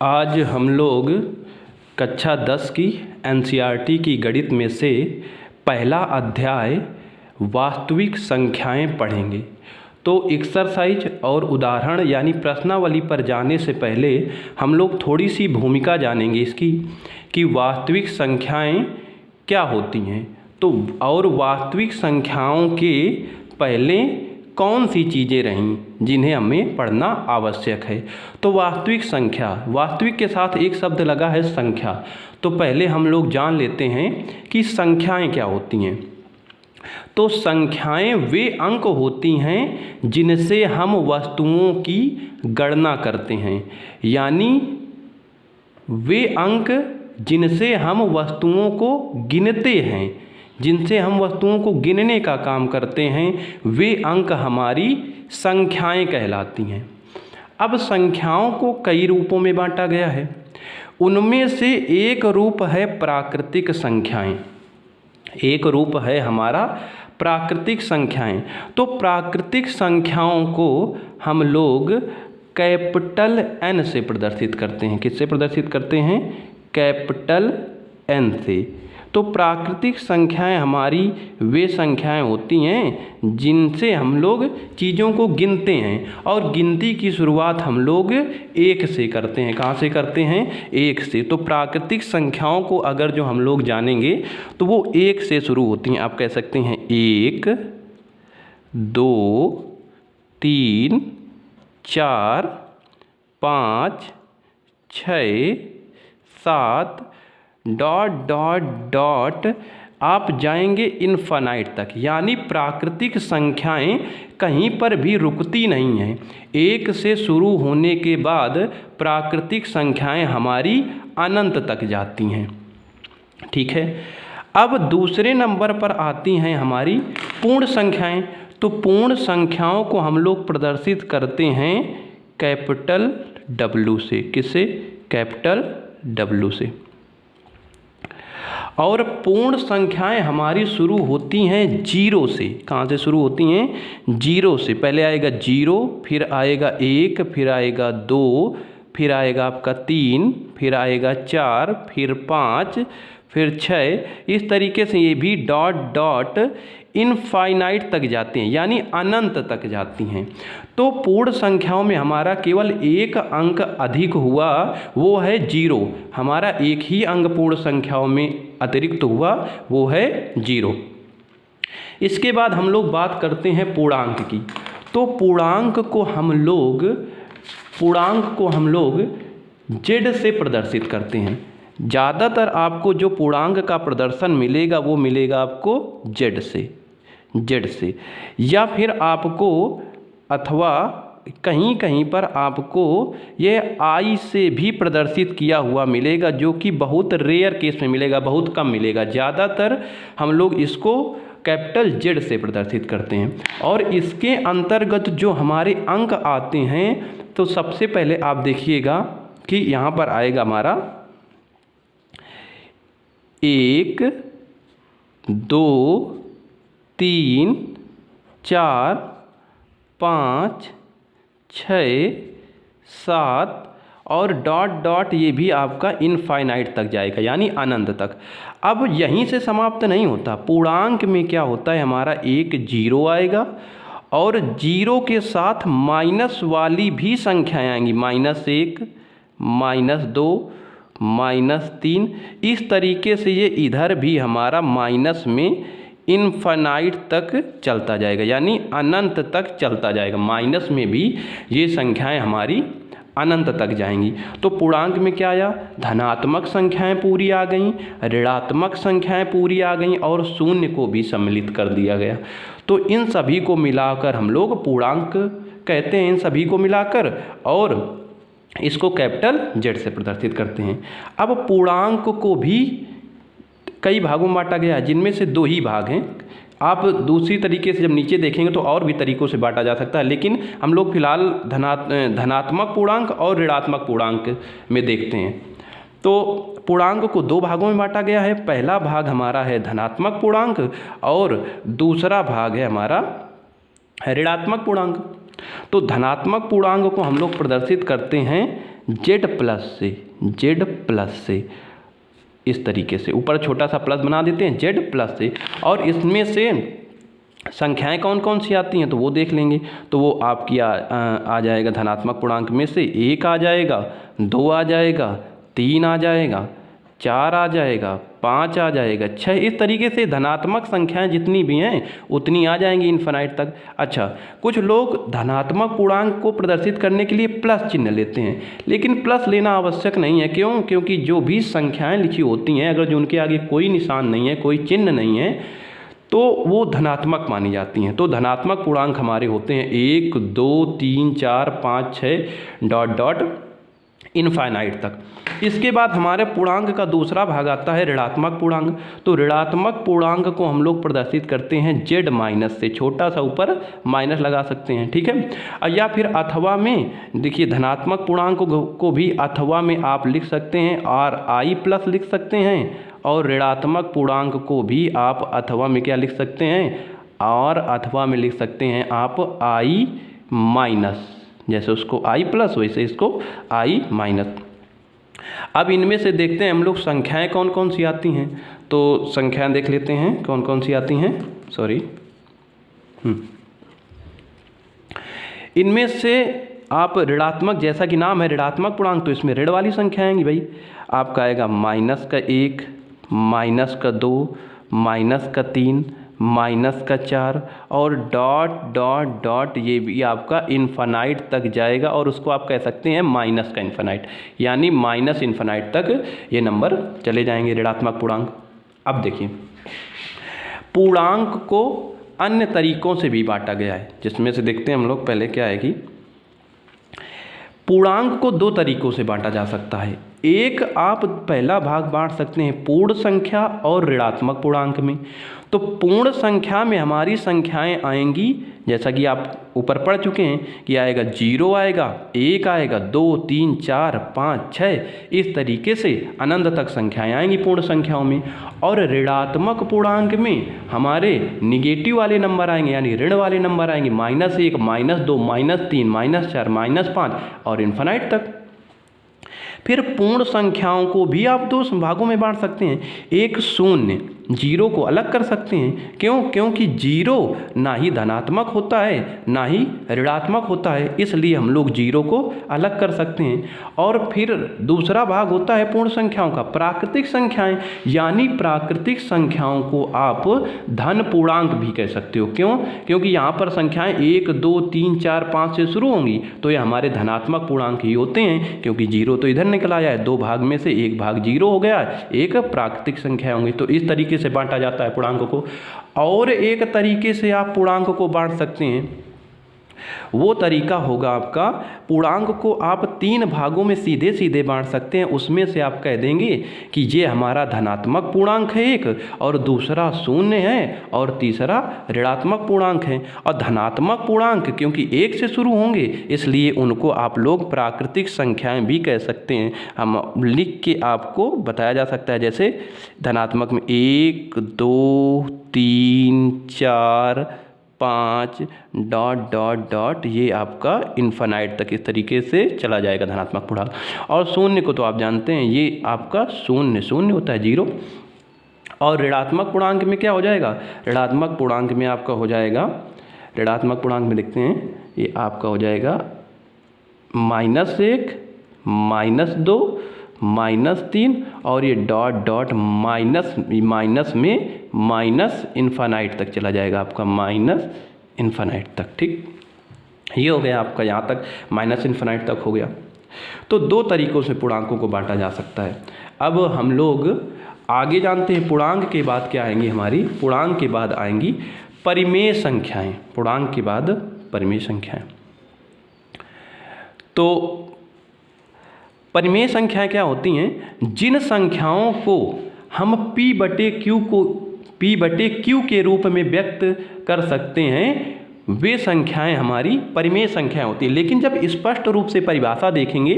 आज हम लोग कक्षा 10 की एनसीईआरटी की गणित में से पहला अध्याय वास्तविक संख्याएं पढ़ेंगे। तो एक्सरसाइज और उदाहरण यानी प्रश्नावली पर जाने से पहले हम लोग थोड़ी सी भूमिका जानेंगे इसकी कि वास्तविक संख्याएं क्या होती हैं। तो और वास्तविक संख्याओं के पहले कौन सी चीज़ें रहीं जिन्हें हमें पढ़ना आवश्यक है। तो वास्तविक संख्या, वास्तविक के साथ एक शब्द लगा है संख्या। तो पहले हम लोग जान लेते हैं कि संख्याएं क्या होती हैं। तो संख्याएं वे अंक होती हैं जिनसे हम वस्तुओं की गणना करते हैं, यानी वे अंक जिनसे हम वस्तुओं को गिनते हैं, जिनसे हम वस्तुओं को गिनने का काम करते हैं, वे अंक हमारी संख्याएं कहलाती हैं। अब संख्याओं को कई रूपों में बांटा गया है। उनमें से एक रूप है प्राकृतिक संख्याएं। एक रूप है हमारा प्राकृतिक संख्याएं। तो प्राकृतिक संख्याओं को हम लोग कैपिटल एन से प्रदर्शित करते हैं। किससे प्रदर्शित करते हैं? कैपिटल एन से। तो प्राकृतिक संख्याएं हमारी वे संख्याएं होती हैं जिनसे हम लोग चीज़ों को गिनते हैं, और गिनती की शुरुआत हम लोग एक से करते हैं। कहाँ से करते हैं? एक से। तो प्राकृतिक संख्याओं को अगर जो हम लोग जानेंगे तो वो एक से शुरू होती हैं। आप कह सकते हैं 1, 2, 3, 4, 5, 6, 7 ... आप जाएंगे इनफाइनाइट तक। यानी प्राकृतिक संख्याएं कहीं पर भी रुकती नहीं हैं। एक से शुरू होने के बाद प्राकृतिक संख्याएं हमारी अनंत तक जाती हैं। ठीक है। अब दूसरे नंबर पर आती हैं हमारी पूर्ण संख्याएं। तो पूर्ण संख्याओं को हम लोग प्रदर्शित करते हैं कैपिटल डब्ल्यू से। किससे? कैपिटल डब्ल्यू से। और पूर्ण संख्याएं हमारी शुरू होती हैं जीरो से। कहाँ से शुरू होती हैं? जीरो से। पहले आएगा 0, फिर आएगा 1, फिर आएगा 2, फिर आएगा आपका 3, फिर आएगा 4, फिर 5, फिर 6। इस तरीके से ये भी डॉट इनफाइनाइट तक जाते हैं, यानी अनंत तक जाती हैं। तो पूर्ण संख्याओं में हमारा केवल एक अंक अधिक हुआ, वो है 0। हमारा एक ही अंक पूर्ण संख्याओं में अतिरिक्त हुआ, वो है 0। इसके बाद हम लोग बात करते हैं पूर्णांक की। तो पूर्णांक को हम लोग जेड से प्रदर्शित करते हैं। ज़्यादातर आपको जो पूर्णांक का प्रदर्शन मिलेगा वो मिलेगा आपको जेड से, या फिर आपको अथवा कहीं कहीं पर आपको यह आई से भी प्रदर्शित किया हुआ मिलेगा, जो कि बहुत रेयर केस में मिलेगा, बहुत कम मिलेगा। ज़्यादातर हम लोग इसको कैपिटल जेड से प्रदर्शित करते हैं। और इसके अंतर्गत जो हमारे अंक आते हैं, तो सबसे पहले आप देखिएगा कि यहाँ पर आएगा हमारा 1, 2, 3, 4, 5, 6, 7 और डॉट ये भी आपका इनफाइनाइट तक जाएगा, यानी अनंत तक। अब यहीं से समाप्त नहीं होता। पूर्णांक में क्या होता है? हमारा एक 0 आएगा, और 0 के साथ माइनस वाली भी संख्याएं आएंगी। -1, -2, -3। इस तरीके से ये इधर भी हमारा माइनस में इनफाइनाइट तक चलता जाएगा, यानी अनंत तक चलता जाएगा। माइनस में भी ये संख्याएं हमारी अनंत तक जाएंगी। तो पूर्णांक में क्या आया? धनात्मक संख्याएं पूरी आ गईं, ऋणात्मक संख्याएं पूरी आ गईं, और शून्य को भी सम्मिलित कर दिया गया। तो इन सभी को मिलाकर हम लोग पूर्णांक कहते हैं, इन सभी को मिलाकर, और इसको कैपिटल जेड से प्रदर्शित करते हैं। अब पूर्णांक को भी कई भागों में बांटा गया है, जिनमें से 2 ही भाग हैं। आप दूसरी तरीके से जब नीचे देखेंगे तो और भी तरीक़ों से बांटा जा सकता है, लेकिन हम लोग फिलहाल धनात्मक पूर्णांक और ऋणात्मक पूर्णांक में देखते हैं। तो पूर्णांक को 2 भागों में बांटा गया है। पहला भाग हमारा है धनात्मक पूर्णांक, और दूसरा भाग है हमारा ऋणात्मक पूर्णांक। तो धनात्मक पूर्णांक को हम लोग प्रदर्शित करते हैं जेड प्लस से इस तरीके से ऊपर छोटा सा प्लस बना देते हैं जेड प्लस से, और इसमें से संख्याएं कौन कौन सी आती हैं तो वो देख लेंगे। तो वो आपकी आ जाएगा धनात्मक पूर्णांक में से 1 आ जाएगा, 2 आ जाएगा, 3 आ जाएगा, 4 आ जाएगा, 5 आ जाएगा, 6। इस तरीके से धनात्मक संख्याएं जितनी भी हैं उतनी आ जाएंगी इन्फिनाइट तक। अच्छा, कुछ लोग धनात्मक पूर्णांक को प्रदर्शित करने के लिए प्लस चिन्ह लेते हैं, लेकिन प्लस लेना आवश्यक नहीं है। क्यों? क्योंकि जो भी संख्याएं लिखी होती हैं, अगर जो उनके आगे कोई निशान नहीं है, कोई चिन्ह नहीं है, तो वो धनात्मक मानी जाती हैं। तो धनात्मक पूर्णांक हमारे होते हैं 1, 2, 3, 4, 5, 6 डॉट डॉट इनफाइनाइट तक। इसके बाद हमारे पूर्णांक का दूसरा भाग आता है ऋणात्मक पूर्णांक। तो ऋणात्मक पूर्णांक को हम लोग प्रदर्शित करते हैं जेड माइनस से, छोटा सा ऊपर माइनस लगा सकते हैं, ठीक है। या फिर अथवा में देखिए, धनात्मक पूर्णांक को भी अथवा में आप लिख सकते हैं और आई प्लस लिख सकते हैं, और ऋणात्मक पूर्णांक को भी आप अथवा में क्या लिख सकते हैं, और अथवा में लिख सकते हैं आप आई माइनस। जैसे उसको आई प्लस वैसे इसको आई माइनस। अब इनमें से देखते हैं हम लोग संख्याएं कौन कौन सी आती हैं। तो संख्याएं देख लेते हैं कौन कौन सी आती हैं। इनमें से आप ऋणात्मक, जैसा कि नाम है ऋणात्मक पूर्णांक, तो इसमें ऋण वाली संख्या आएंगी भाई। आपका आएगा -1, -2, -3, -4 और डॉट डॉट डॉट, ये भी आपका इन्फिनाइट तक जाएगा, और उसको आप कह सकते हैं माइनस का इन्फिनाइट, यानी माइनस इन्फिनाइट तक ये नंबर चले जाएंगे ऋणात्मक पूर्णांक। अब देखिए, पूर्णांक को अन्य तरीकों से भी बांटा गया है, जिसमें से देखते हैं हम लोग। पहले क्या है कि पूर्णांक को 2 तरीकों से बांटा जा सकता है। एक, आप पहला भाग बांट सकते हैं पूर्ण संख्या और ऋणात्मक पूर्णांक में। तो पूर्ण संख्या में हमारी संख्याएं आएंगी, जैसा कि आप ऊपर पढ़ चुके हैं कि आएगा 0 आएगा, 1 आएगा, 2, 3, 4, 5, 6, इस तरीके से अनंत तक संख्याएं आएंगी पूर्ण संख्याओं में। और ऋणात्मक पूर्णांक में हमारे निगेटिव वाले नंबर आएंगे, यानी ऋण वाले नंबर आएंगे, -1, -2, -3, -4, -5 और इन्फिनाइट तक। फिर पूर्ण संख्याओं को भी आप 2 भागों में बांट सकते हैं। एक, 0, 0 को अलग कर सकते हैं। क्यों? क्योंकि 0 ना ही धनात्मक होता है ना ही ऋणात्मक होता है, इसलिए हम लोग 0 को अलग कर सकते हैं। और फिर दूसरा भाग होता है पूर्ण संख्याओं का प्राकृतिक संख्याएं, यानी प्राकृतिक संख्याओं को आप धन पूर्णांक भी कह सकते हो। क्यों? क्योंकि यहाँ पर संख्याएं 1, 2, 3, 4, 5 से शुरू होंगी, तो ये हमारे धनात्मक पूर्णांक ही होते हैं, क्योंकि 0 तो इधर निकल आया है। 2 भाग में से 1 भाग 0 हो गया, एक प्राकृतिक संख्या होंगी। तो इस तरीके से बांटा जाता है पूर्णांक को। और एक तरीके से आप पूर्णांक को बांट सकते हैं, वो तरीका होगा आपका, पूर्णांक को आप 3 भागों में सीधे सीधे बांट सकते हैं। उसमें से आप कह देंगे कि ये हमारा धनात्मक पूर्णांक है एक, और दूसरा 0 है, और तीसरा ऋणात्मक पूर्णांक है। और धनात्मक पूर्णांक क्योंकि 1 से शुरू होंगे, इसलिए उनको आप लोग प्राकृतिक संख्याएं भी कह सकते हैं। हम लिख के आपको बताया जा सकता है, जैसे धनात्मक में 1, 2, 3, 4, 5 डॉट डॉट डॉट, ये आपका इन्फिनाइट तक इस तरीके से चला जाएगा धनात्मक पूर्णांक। और 0 को तो आप जानते हैं, ये आपका 0 होता है 0। और ऋणात्मक पूर्णांक में क्या हो जाएगा? ऋणात्मक पूर्णांक में आपका हो जाएगा, ऋणात्मक पूर्णांक में देखते हैं, ये आपका हो जाएगा -1, -2, -3 और ये डॉट डॉट माइनस में माइनस इन्फिनाइट तक चला जाएगा, आपका माइनस इन्फिनाइट तक। ठीक, ये हो गया आपका, यहाँ तक माइनस इन्फिनाइट तक हो गया। तो 2 तरीक़ों से पूर्णांकों को बांटा जा सकता है। अब हम लोग आगे जानते हैं पूर्णांक के बाद क्या आएंगी हमारी, पूर्णांक के बाद आएंगी परिमेय संख्याएं। पूर्णांक के बाद परिमेय संख्याएं। तो परिमेय संख्याएं क्या होती हैं? जिन संख्याओं को हम P/Q के रूप में व्यक्त कर सकते हैं, वे संख्याएं हमारी परिमेय संख्याएं होती हैं। लेकिन जब स्पष्ट रूप से परिभाषा देखेंगे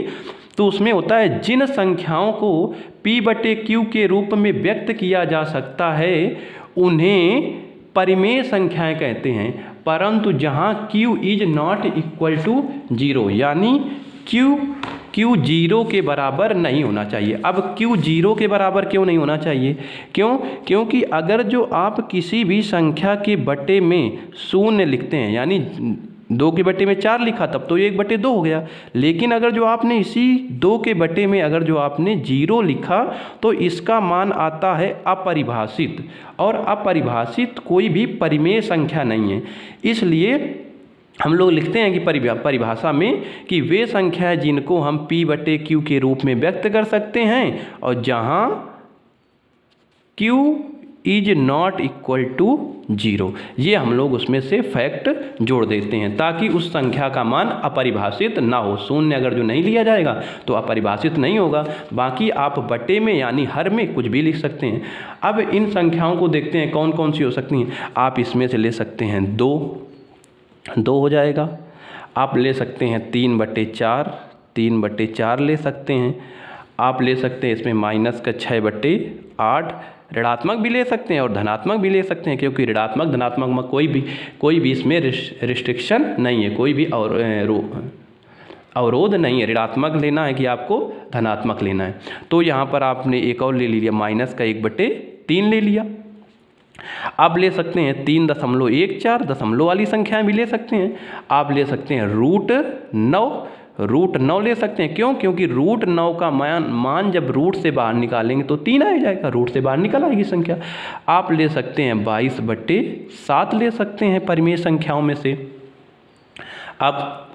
तो उसमें होता है, जिन संख्याओं को P/Q के रूप में व्यक्त किया जा सकता है उन्हें परिमेय संख्याएं कहते हैं। परंतु जहाँ Q is not equal to 0, यानी Q Q 0 के बराबर नहीं होना चाहिए। अब Q 0 के बराबर क्यों नहीं होना चाहिए? क्योंकि अगर जो आप किसी भी संख्या के बटे में शून्य लिखते हैं, यानी 2 के बटे में 4 लिखा तब तो ये 1/2 हो गया, लेकिन अगर जो आपने इसी 2 के बटे में अगर जो आपने 0 लिखा तो इसका मान आता है अपरिभाषित, और अपरिभाषित कोई भी परिमेय संख्या नहीं है। इसलिए हम लोग लिखते हैं कि परिभाषा में कि वे संख्याएं जिनको हम P/Q के रूप में व्यक्त कर सकते हैं और जहां Q is not equal to 0, ये हम लोग उसमें से फैक्ट जोड़ देते हैं ताकि उस संख्या का मान अपरिभाषित ना हो। शून्य अगर जो नहीं लिया जाएगा तो अपरिभाषित नहीं होगा। बाकी आप बटे में यानी हर में कुछ भी लिख सकते हैं। अब इन संख्याओं को देखते हैं कौन कौन सी हो सकती हैं। आप इसमें से ले सकते हैं 2 हो जाएगा। आप ले सकते हैं 3/4 ले सकते हैं। आप ले सकते हैं इसमें माइनस का 6/8, ऋणात्मक भी ले सकते हैं और धनात्मक भी ले सकते हैं, क्योंकि ऋणात्मक धनात्मक में कोई भी इसमें रिस्ट्रिक्शन नहीं है, कोई भी अवरोध नहीं है। ऋणात्मक लेना है कि आपको धनात्मक लेना है। तो यहाँ पर आपने एक और ले लिया, माइनस का 1/3 ले लिया। आप ले सकते हैं 3.14, दशमलव वाली संख्याएं भी ले सकते हैं। आप ले सकते हैं √9 ले सकते हैं। क्यों? क्योंकि √9 का मान जब रूट से बाहर निकालेंगे तो 3 आ जाएगा, रूट से बाहर निकल आएगी संख्या। आप ले सकते हैं 22/7 ले सकते हैं परिमेय संख्याओं में से। अब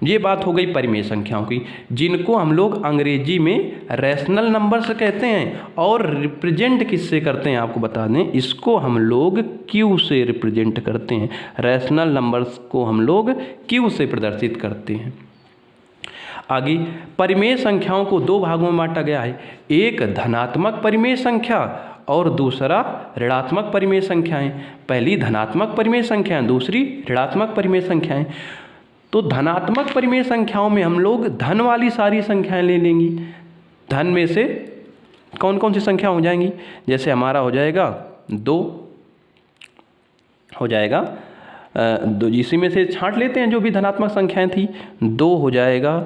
ये बात हो गई परिमेय संख्याओं की, जिनको हम लोग अंग्रेजी में रैशनल नंबर्स कहते हैं। और रिप्रेजेंट किससे करते हैं आपको बता दें, इसको हम लोग Q से रिप्रेजेंट करते हैं। रैशनल नंबर्स को हम लोग Q से प्रदर्शित करते हैं। आगे परिमेय संख्याओं को 2 भागों में बांटा गया है, एक धनात्मक परिमेय संख्या और दूसरा ऋणात्मक परिमेय संख्याएं। पहली धनात्मक परिमेय संख्याएं, दूसरी ऋणात्मक परिमेय संख्याएं। तो धनात्मक परिमेय संख्याओं में हम लोग धन वाली सारी संख्याएं ले लेंगी। धन में से कौन कौन सी संख्या हो जाएंगी? जैसे हमारा हो जाएगा 2 हो जाएगा, इसी में से छांट लेते हैं जो भी धनात्मक संख्याएं थी। 2 हो जाएगा,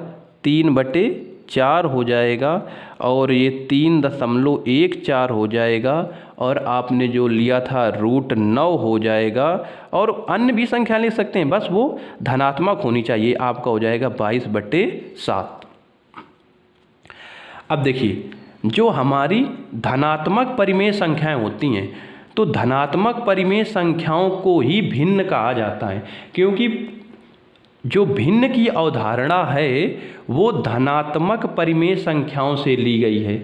3/4 हो जाएगा, और ये 3.14 हो जाएगा, और आपने जो लिया था √9 हो जाएगा, और अन्य भी संख्या ले सकते हैं, बस वो धनात्मक होनी चाहिए। आपका हो जाएगा 22/7। अब देखिए, जो हमारी धनात्मक परिमेय संख्याएं होती हैं तो धनात्मक परिमेय संख्याओं को ही भिन्न कहा जाता है, क्योंकि जो भिन्न की अवधारणा है वो धनात्मक परिमेय संख्याओं से ली गई है।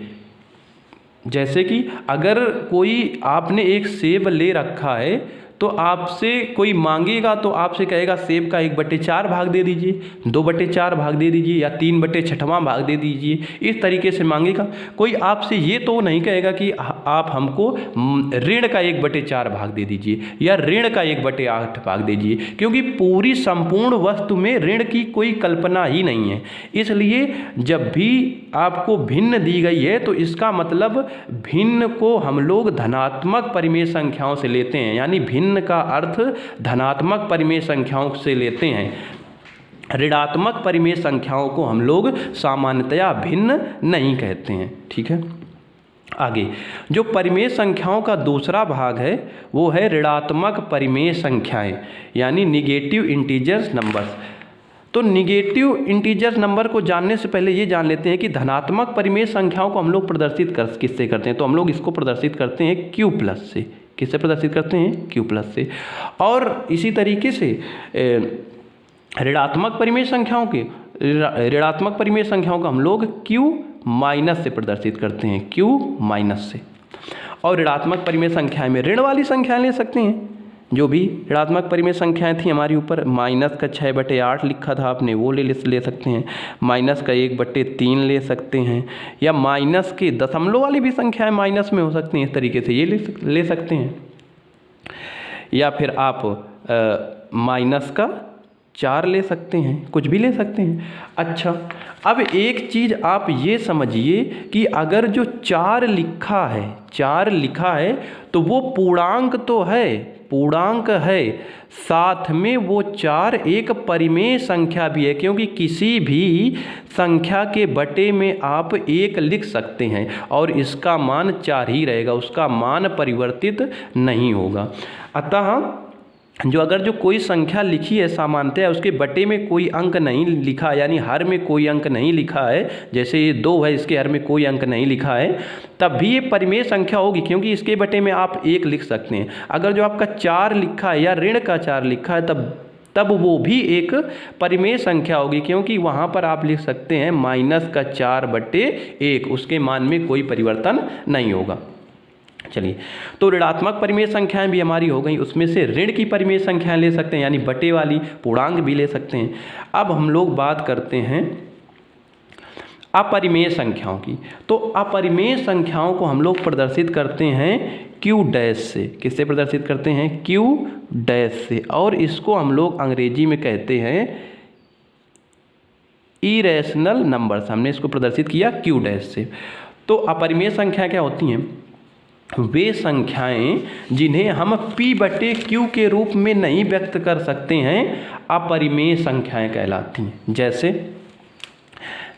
जैसे कि अगर कोई आपने एक सेब ले रखा है तो आपसे कोई मांगेगा तो आपसे कहेगा सेब का 1/4 भाग दे दीजिए, 2/4 भाग दे दीजिए, या 3/6 भाग दे दीजिए। इस तरीके से मांगेगा। कोई आपसे ये तो नहीं कहेगा कि आप हमको ऋण का 1/4 भाग दे दीजिए या ऋण का 1/8 भाग दीजिए, क्योंकि पूरी संपूर्ण वस्तु में ऋण की कोई कल्पना ही नहीं है। इसलिए जब भी आपको भिन्न दी गई है तो इसका मतलब भिन्न को हम लोग धनात्मक परिमेय संख्याओं से लेते हैं, यानी भिन्न का अर्थ धनात्मक परिमेय संख्याओं से लेते हैं। ऋणात्मक परिमेय संख्याओं को हम लोग सामान्यतया भिन्न नहीं कहते हैं। ठीक है। आगे जो परिमेय संख्याओं का दूसरा भाग है वो है ऋणात्मक परिमेय संख्याएं, यानी निगेटिव इंटीजर्स नंबर्स। तो निगेटिव इंटीजर नंबर को जानने से पहले ये जान लेते हैं कि धनात्मक परिमेय संख्याओं को हम लोग प्रदर्शित किससे करते हैं। तो हम लोग इसको प्रदर्शित करते हैं Q+ से। किससे प्रदर्शित करते हैं? Q+ से। और इसी तरीके से ऋणात्मक परिमेय संख्याओं को हम लोग Q- से प्रदर्शित करते हैं, Q- से। और ऋणात्मक परिमेय संख्याएं में ऋण वाली संख्याएं ले सकते हैं। जो भी ऋणात्मक परिमेय संख्याएं थी हमारी ऊपर, माइनस का 6/8 लिखा था आपने, वो ले सकते हैं। माइनस का 1/3 ले सकते हैं, या माइनस के दशमलव वाली भी संख्याएं माइनस में हो सकती हैं। इस तरीके से ये ले सकते हैं। या फिर आप माइनस का 4 ले सकते हैं, कुछ भी ले सकते हैं। अच्छा, अब एक चीज़ आप ये समझिए कि अगर जो 4 लिखा है तो वो पूर्णांक तो है, पूर्णांक है, साथ में वो 4 एक परिमेय संख्या भी है, क्योंकि किसी भी संख्या के बटे में आप 1 लिख सकते हैं और इसका मान 4 ही रहेगा, उसका मान परिवर्तित नहीं होगा। अतः अगर जो कोई संख्या लिखी है सामान्यतः उसके बटे में कोई अंक नहीं लिखा, यानी हर में कोई अंक नहीं लिखा है, जैसे ये 2 है, इसके हर में कोई अंक नहीं लिखा है, तब भी ये परिमेय संख्या होगी, क्योंकि इसके बटे में आप 1 लिख सकते हैं। अगर जो आपका 4 लिखा है या ऋण का 4 लिखा है तब वो भी एक परिमेय संख्या होगी, क्योंकि वहाँ पर आप लिख सकते हैं -4/1, उसके मान में कोई परिवर्तन नहीं होगा। चलिए, तो ऋणात्मक परिमेय संख्याएं भी हमारी हो गई, उसमें से ऋण की परिमेय संख्याएं ले सकते हैं, यानी बटे वाली पूर्णांक भी ले सकते हैं। अब हम लोग बात करते हैं अपरिमेय संख्याओं की। तो अपरिमेय संख्याओं को हम लोग प्रदर्शित करते हैं Q' से। किससे प्रदर्शित करते हैं? Q' से। और इसको हम लोग अंग्रेजी में कहते हैं इरेशनल नंबर्स। हमने इसको प्रदर्शित किया Q' से। तो अपरिमेय संख्याएं क्या होती हैं? वे संख्याएं जिन्हें हम P/Q के रूप में नहीं व्यक्त कर सकते हैं, अपरिमेय संख्याएं कहलाती हैं। जैसे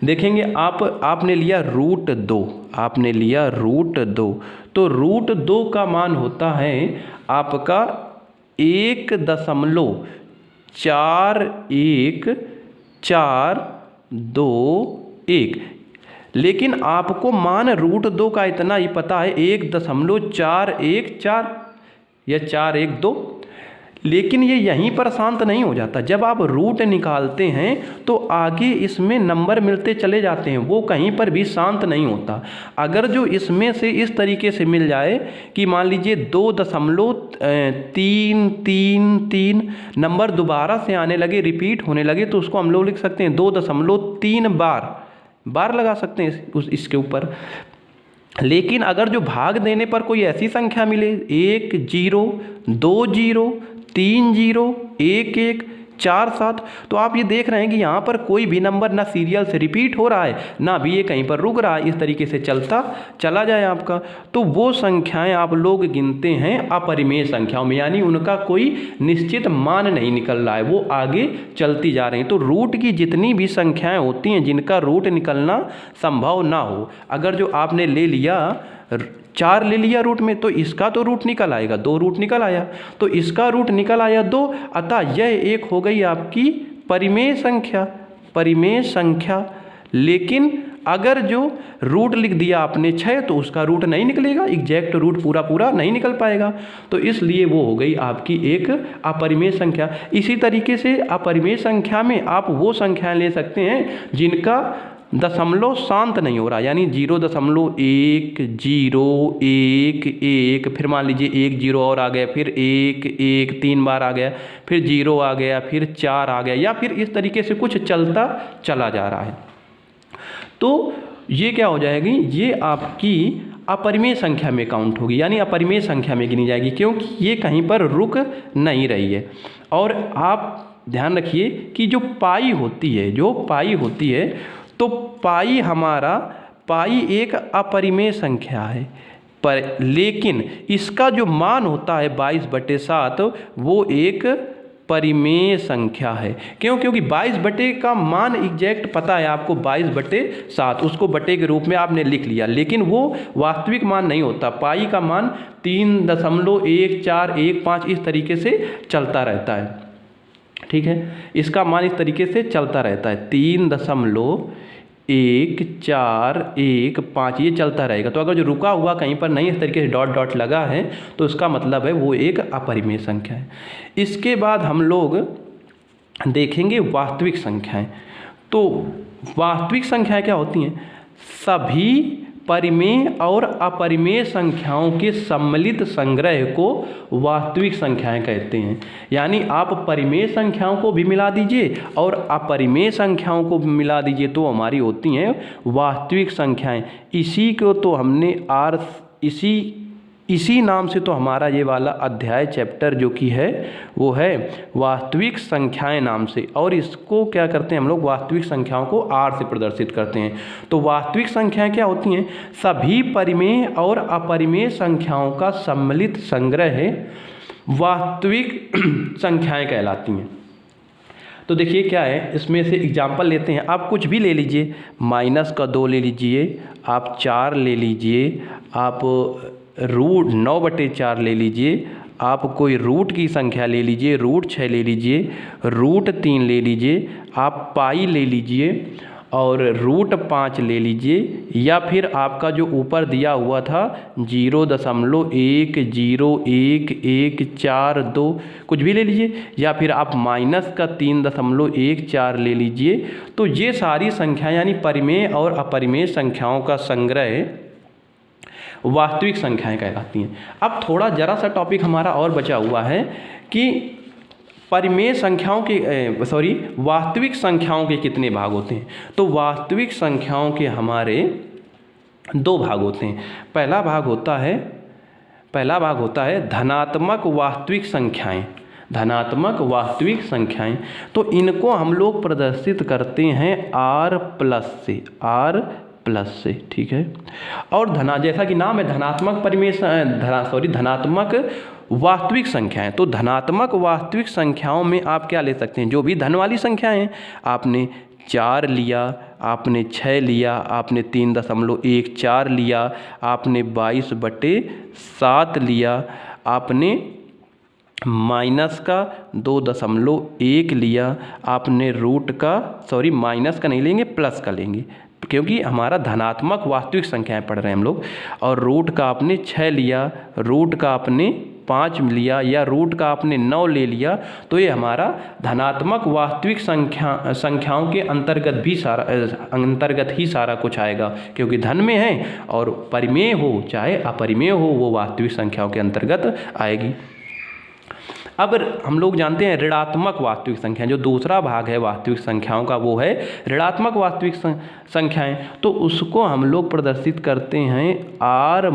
देखेंगे आपने लिया √2, आपने लिया √2, तो √2 का मान होता है आपका 1.41421, लेकिन आपको मान √2 का इतना ही पता है 1.414 या 412, लेकिन ये यहीं पर शांत नहीं हो जाता। जब आप रूट निकालते हैं तो आगे इसमें नंबर मिलते चले जाते हैं, वो कहीं पर भी शांत नहीं होता। अगर जो इसमें से इस तरीके से मिल जाए कि मान लीजिए 2.333 नंबर दोबारा से आने लगे, रिपीट होने लगे, तो उसको हम लोग लिख सकते हैं 2.3 बार लगा सकते हैं इसके ऊपर। लेकिन अगर जो भाग देने पर कोई ऐसी संख्या मिले 1 0 2 0 3 0 1 1 4 7, तो आप ये देख रहे हैं कि यहाँ पर कोई भी नंबर ना सीरियल से रिपीट हो रहा है, ना भी ये कहीं पर रुक रहा है, इस तरीके से चलता चला जाए आपका, तो वो संख्याएं आप लोग गिनते हैं अपरिमेय संख्याओं में, यानी उनका कोई निश्चित मान नहीं निकल रहा है, वो आगे चलती जा रही हैं। तो रूट की जितनी भी संख्याएं होती हैं जिनका रूट निकलना संभव ना हो, अगर जो आपने ले लिया 4 ले लिया रूट में, तो इसका तो रूट निकल आएगा, 2 रूट निकल आया, तो इसका रूट निकल आया 2, अतः यह एक हो गई आपकी परिमेय संख्या। लेकिन अगर जो रूट लिख दिया आपने 6, तो उसका रूट नहीं निकलेगा, एग्जैक्ट रूट पूरा नहीं निकल पाएगा, तो इसलिए वो हो गई आपकी एक अपरिमेय संख्या। इसी तरीके से अपरिमेय संख्या में आप वो संख्याएं ले सकते हैं जिनका दशमलव शांत नहीं हो रहा, यानी 0.1 0 1 1, फिर मान लीजिए 1 0 और आ गया, फिर 1 1 3 बार आ गया, फिर 0 आ गया, फिर 4 आ गया, या फिर इस तरीके से कुछ चलता चला जा रहा है, तो ये क्या हो जाएगी? ये आपकी अपरिमेय संख्या में काउंट होगी, यानी अपरिमेय संख्या में गिनी जाएगी, क्योंकि ये कहीं पर रुक नहीं रही है। और आप ध्यान रखिए कि जो पाई होती है तो पाई एक अपरिमेय संख्या है, पर लेकिन इसका जो मान होता है 22/7 वो एक परिमेय संख्या है। क्योंकि 22 का मान एग्जैक्ट पता है आपको, 22/7, उसको बटे के रूप में आपने लिख लिया, लेकिन वो वास्तविक मान नहीं होता। पाई का मान 3.1415 इस तरीके से चलता रहता है, ठीक है, इसका मान इस तरीके से चलता रहता है, 3.1415 ये चलता रहेगा। तो अगर जो रुका हुआ कहीं पर नहीं इस तरीके से डॉट लगा है, तो इसका मतलब है वो एक अपरिमेय संख्या है। इसके बाद हम लोग देखेंगे वास्तविक संख्याएं। तो वास्तविक संख्याएं क्या होती हैं? सभी परिमेय और अपरिमेय संख्याओं के सम्मिलित संग्रह को वास्तविक संख्याएं कहते हैं। यानी आप परिमेय संख्याओं को भी मिला दीजिए और अपरिमेय संख्याओं को भी मिला दीजिए, तो हमारी होती हैं वास्तविक संख्याएं। इसी को तो हमने इसी नाम से तो हमारा ये वाला अध्याय चैप्टर जो कि है वो है वास्तविक संख्याएं नाम से, और इसको क्या करते हैं हम लोग? वास्तविक संख्याओं को R से प्रदर्शित करते हैं। तो वास्तविक संख्याएं क्या होती हैं? सभी परिमेय और अपरिमेय संख्याओं का सम्मिलित संग्रह है वास्तविक संख्याएं कहलाती हैं। तो देखिए क्या है, इसमें से एग्जाम्पल लेते हैं। आप कुछ भी ले लीजिए, -2 ले लीजिए, आप 4 ले लीजिए, आप √9/4 ले लीजिए, आप कोई रूट की संख्या ले लीजिए, √6 ले लीजिए, √3 ले लीजिए, आप पाई ले लीजिए और √5 ले लीजिए, या फिर आपका जो ऊपर दिया हुआ था 0.10114 कुछ भी ले लीजिए, या फिर आप -3.14 ले लीजिए। तो ये सारी संख्याएं यानी परिमेय और अपरिमेय संख्याओं का संग्रह वास्तविक संख्याएं कहलाती हैं। अब थोड़ा जरा सा टॉपिक हमारा और बचा हुआ है कि परिमेय संख्याओं के वास्तविक संख्याओं के कितने भाग होते हैं। तो वास्तविक संख्याओं के हमारे 2 भाग होते हैं। पहला भाग होता है धनात्मक वास्तविक संख्याएं। धनात्मक वास्तविक संख्याएं, तो इनको हम लोग प्रदर्शित करते हैं R+ से, ठीक है। और जैसा कि नाम है धनात्मक धनात्मक वास्तविक संख्याएं। तो धनात्मक वास्तविक संख्याओं में आप क्या ले सकते हैं, जो भी धन वाली संख्याएं हैं। आपने 4 लिया, आपने 6 लिया, आपने 3.14 लिया, आपने 22/7 लिया, आपने -2.1 लिया, आपने माइनस का नहीं लेंगे, प्लस का लेंगे, क्योंकि हमारा धनात्मक वास्तविक संख्याएं पढ़ रहे हैं हम लोग। और रूट का आपने 6 लिया, रूट का आपने 5 लिया, या रूट का आपने 9 ले लिया। तो ये हमारा धनात्मक वास्तविक संख्याओं के अंतर्गत ही सारा कुछ आएगा, क्योंकि धन में है, और परिमेय हो चाहे अपरिमेय हो वो वास्तविक संख्याओं के अंतर्गत आएगी। अब हम लोग जानते हैं ऋणात्मक वास्तविक संख्या, जो दूसरा भाग है वास्तविक संख्याओं का, वो है ऋणात्मक वास्तविक संख्याएं। तो उसको हम लोग प्रदर्शित करते हैं R-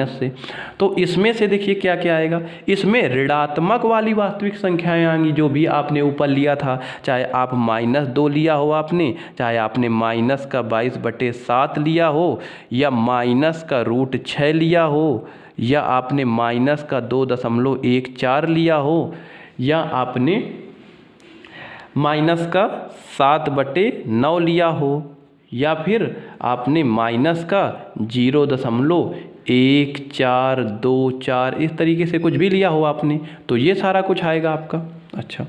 से। तो इसमें से देखिए क्या क्या आएगा, इसमें ऋणात्मक वाली वास्तविक संख्याएं आएंगी, जो भी आपने ऊपर लिया था, चाहे आप -2 लिया हो आपने, चाहे आपने -22/7 लिया हो, या -√6 लिया हो, या आपने -2.14 लिया हो, या आपने -7/9 लिया हो, या फिर आपने -0.1424 इस तरीके से कुछ भी लिया हो आपने। तो ये सारा कुछ आएगा आपका। अच्छा,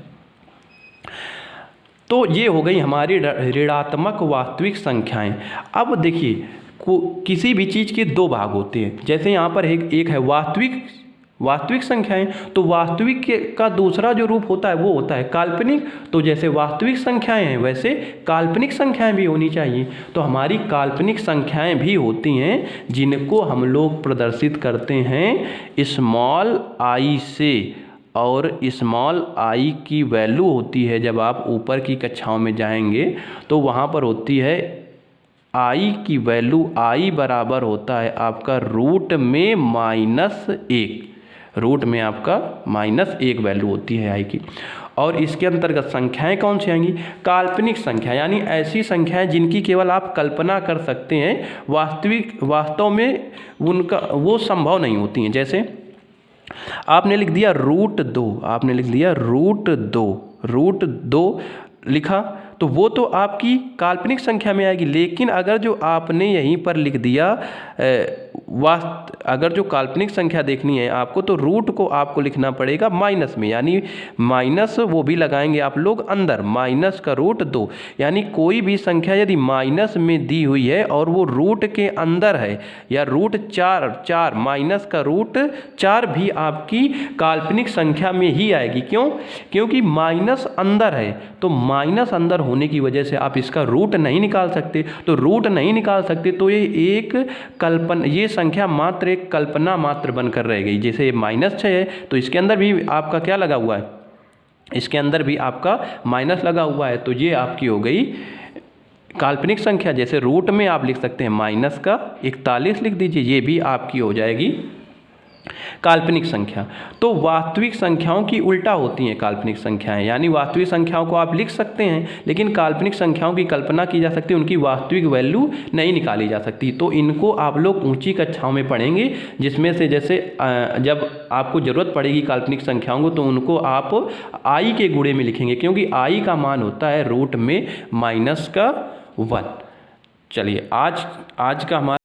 तो ये हो गई हमारी ऋणात्मक वास्तविक संख्याएं। अब देखिए किसी भी चीज़ के 2 भाग होते हैं। जैसे यहाँ पर एक है वास्तविक संख्याएं। तो वास्तविक का दूसरा जो रूप होता है वो होता है काल्पनिक। तो जैसे वास्तविक संख्याएं हैं वैसे काल्पनिक संख्याएं भी होनी चाहिए। तो हमारी काल्पनिक संख्याएं भी होती हैं, जिनको हम लोग प्रदर्शित करते हैं i से। और i की वैल्यू होती है, जब आप ऊपर की कक्षाओं में जाएंगे तो वहाँ पर होती है i की वैल्यू, i बराबर होता है आपका रूट में -1। रूट में आपका -1 वैल्यू होती है i की। और इसके अंतर्गत संख्याएं कौन सी आएंगी, काल्पनिक संख्या, यानी ऐसी संख्याएं जिनकी केवल आप कल्पना कर सकते हैं, वास्तव में उनका वो संभव नहीं होती हैं। जैसे आपने लिख दिया √2 लिखा, तो वो तो आपकी काल्पनिक संख्या में आएगी। लेकिन अगर जो आपने यहीं पर लिख दिया अगर जो काल्पनिक संख्या देखनी है आपको, तो रूट को आपको लिखना पड़ेगा माइनस में, यानी माइनस वो भी लगाएंगे आप लोग अंदर, -√2। यानी कोई भी संख्या यदि माइनस में दी हुई है और वो रूट के अंदर है, या √4 -√4 भी आपकी काल्पनिक संख्या में ही आएगी। क्यों? क्योंकि माइनस अंदर है। तो माइनस अंदर होने की वजह से आप इसका रूट नहीं निकाल सकते। तो रूट नहीं निकाल सकते तो ये संख्या मात्र एक कल्पना मात्र बनकर रह गई। जैसे -6 है तो इसके अंदर भी आपका क्या लगा हुआ है, इसके अंदर भी आपका माइनस लगा हुआ है। तो ये आपकी हो गई काल्पनिक संख्या। जैसे रूट में आप लिख सकते हैं -41 लिख दीजिए, ये भी आपकी हो जाएगी काल्पनिक संख्या, तो वास्तविक संख्याओं की उल्टा होती हैं काल्पनिक संख्याएं, यानी वास्तविक संख्याओं को आप लिख सकते हैं लेकिन काल्पनिक संख्याओं की कल्पना की जा सकती है, उनकी वास्तविक वैल्यू नहीं निकाली जा सकती। तो इनको आप लोग ऊंची कक्षाओं में पढ़ेंगे, जिसमें से जैसे जब आपको ज़रूरत पड़ेगी काल्पनिक संख्याओं को तो उनको आप आई के गुणे में लिखेंगे, क्योंकि आई का मान होता है रूट में -1। चलिए आज का हमारा